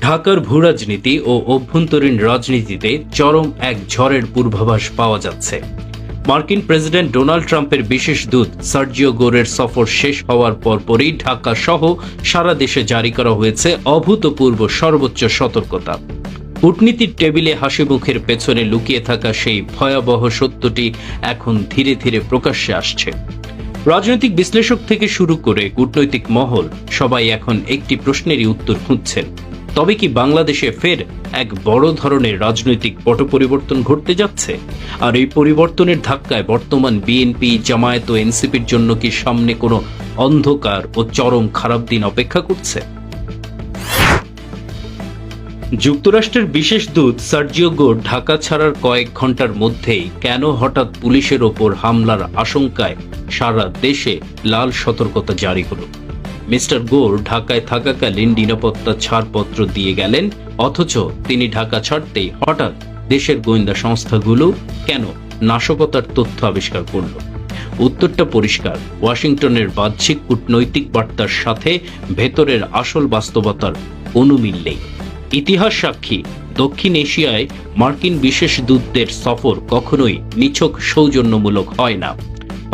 ঢাকার ভূরাজনীতি ও অভ্যন্তরীণ রাজনীতিতে চরম এক ঝড়ের পূর্বাভাস পাওয়া যাচ্ছে। মার্কিন প্রেসিডেন্ট ডোনাল্ড ট্রাম্পের বিশেষ দূত সার্জিও গোরের সফর শেষ হওয়ার পরপরই ঢাকা সহ সারা দেশে জারি করা হয়েছে অভূতপূর্ব সর্বোচ্চ সতর্কতা। কূটনীতির টেবিলে হাসি মুখের পেছনে লুকিয়ে থাকা সেই ভয়াবহ সত্যটি এখন ধীরে ধীরে প্রকাশ্যে আসছে। রাজনৈতিক বিশ্লেষক থেকে শুরু করে কূটনৈতিক মহল সবাই এখন একটি প্রশ্নেরই উত্তর খুঁজছেন, তবে কি বাংলাদেশে ফের এক বড় ধরনের রাজনৈতিক পট পরিবর্তন ঘটতে যাচ্ছে? আর এই পরিবর্তনের ধাক্কায় বর্তমান বিএনপি, জামায়াত ও এনসিপির জন্য কি সামনে কোনো অন্ধকার ও চরম খারাপ দিন অপেক্ষা করছে? যুক্তরাষ্ট্রের বিশেষ দূত সার্জিও গোর ঢাকা ছাড়ার কয়েক ঘন্টার মধ্যেই কেন হঠাৎ পুলিশের ওপর হামলার আশঙ্কায় সারা দেশে লাল সতর্কতা জারি হলো? মিস্টার গোর ঢাকায় থাকাকালীন নিরাপত্তা ছাড়পত্র দিয়ে গেলেন, অথচ তিনি ঢাকা ছাড়তেই হঠাৎ দেশের গোয়েন্দা সংস্থাগুলো কেন নাশকতার তথ্য আবিষ্কার করল? উত্তরটা পরিষ্কার, ওয়াশিংটনের বাহ্যিক কূটনৈতিক বার্তার সাথে ভেতরের আসল বাস্তবতার কোনো মিল নেই। ইতিহাস সাক্ষী, দক্ষিণ এশিয়ায় মার্কিন বিশেষ দূতদের সফর কখনোই নিছক সৌজন্যমূলক হয় না।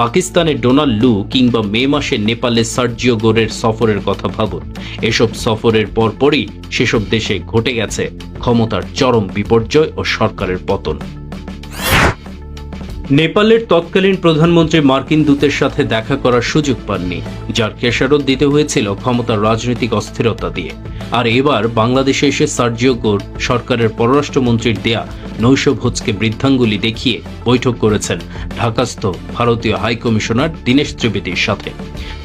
পাকিস্তানের ডোনাল্ড লু কিংবা মে মাসে নেপালে সার্জিও গোরের সফরের কথা ভাবুন। এসব সফরের পরপরই সেসব দেশে ঘটে গেছে ক্ষমতার চরম বিপর্যয় ও সরকারের পতন। নেপালের তৎকালীন প্রধানমন্ত্রী মার্কিন দূতের সাথে দেখা করার সুযোগ পাননি, যার খেসারত দিতে হয়েছিল ক্ষমতার রাজনৈতিক অস্থিরতা দিয়ে। আর এবার বাংলাদেশে এসে সার্জিও গোর সরকারের পররাষ্ট্রমন্ত্রীর দেয়া নৈশভোজকে বৃদ্ধাঙ্গুলি দেখিয়ে বৈঠক করেছেন ঢাকাস্থ ভারতীয় হাইকমিশনার দীনেশ ত্রিবেদীর সাথে।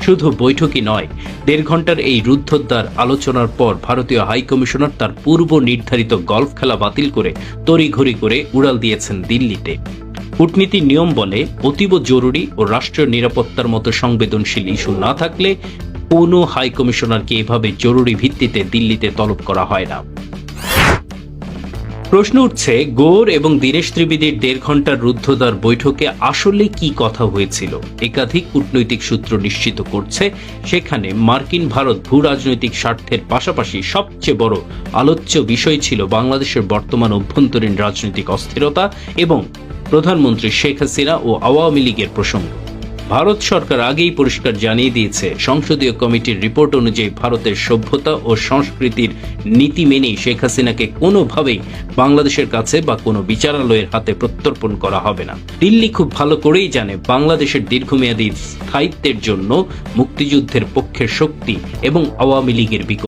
শুধু বৈঠকই নয়, ১.৫ ঘন্টার এই রুদ্ধদ্বার আলোচনার পর ভারতীয় হাইকমিশনার তার পূর্ব নির্ধারিত গলফ খেলা বাতিল করে তড়িঘড়ি করে উড়াল দিয়েছেন দিল্লিতে। কূটনীতির নিয়ম বলে, অতীব জরুরি ও রাষ্ট্রীয় নিরাপত্তার মতো সংবেদনশীল ইস্যু না থাকলে কোনো হাইকমিশনারকে এভাবে জরুরি ভিত্তিতে দিল্লিতে তলব করা হয় না। প্রশ্ন উঠছে, গোর এবং দীনেশ ত্রিবেদীর ১.৫ ঘন্টার রুদ্ধদ্বার বৈঠকে আসলে কি কথা হয়েছিল? একাধিক কূটনৈতিক সূত্র নিশ্চিত করছে, সেখানে মার্কিন ভারত ভূ রাজনৈতিক স্বার্থের পাশাপাশি সবচেয়ে বড় আলোচ্য বিষয় ছিল বাংলাদেশের বর্তমান অভ্যন্তরীণ রাজনৈতিক অস্থিরতা এবং প্রধানমন্ত্রী শেখ হাসিনা ও আওয়ামী লীগের প্রসঙ্গ। ভারত সরকার আগেই পরিষ্কার জানিয়ে দিয়েছে, সংসদীয় কমিটির রিপোর্ট অনুযায়ী ভারতের সভ্যতা ও সংস্কৃতির নীতি মেনেই শেখ হাসিনাকে কোনোভাবেই বাংলাদেশের কাছে বা কোনো বিচারালয়ের হাতে প্রত্যর্পণ করা হবে না। দিল্লি খুব ভালো করেই জানে বাংলাদেশের দীর্ঘমেয়াদী স্থায়িত্বের জন্য মুক্তিযুদ্ধের পক্ষের শক্তি এবং আওয়ামী লীগের বিকল্প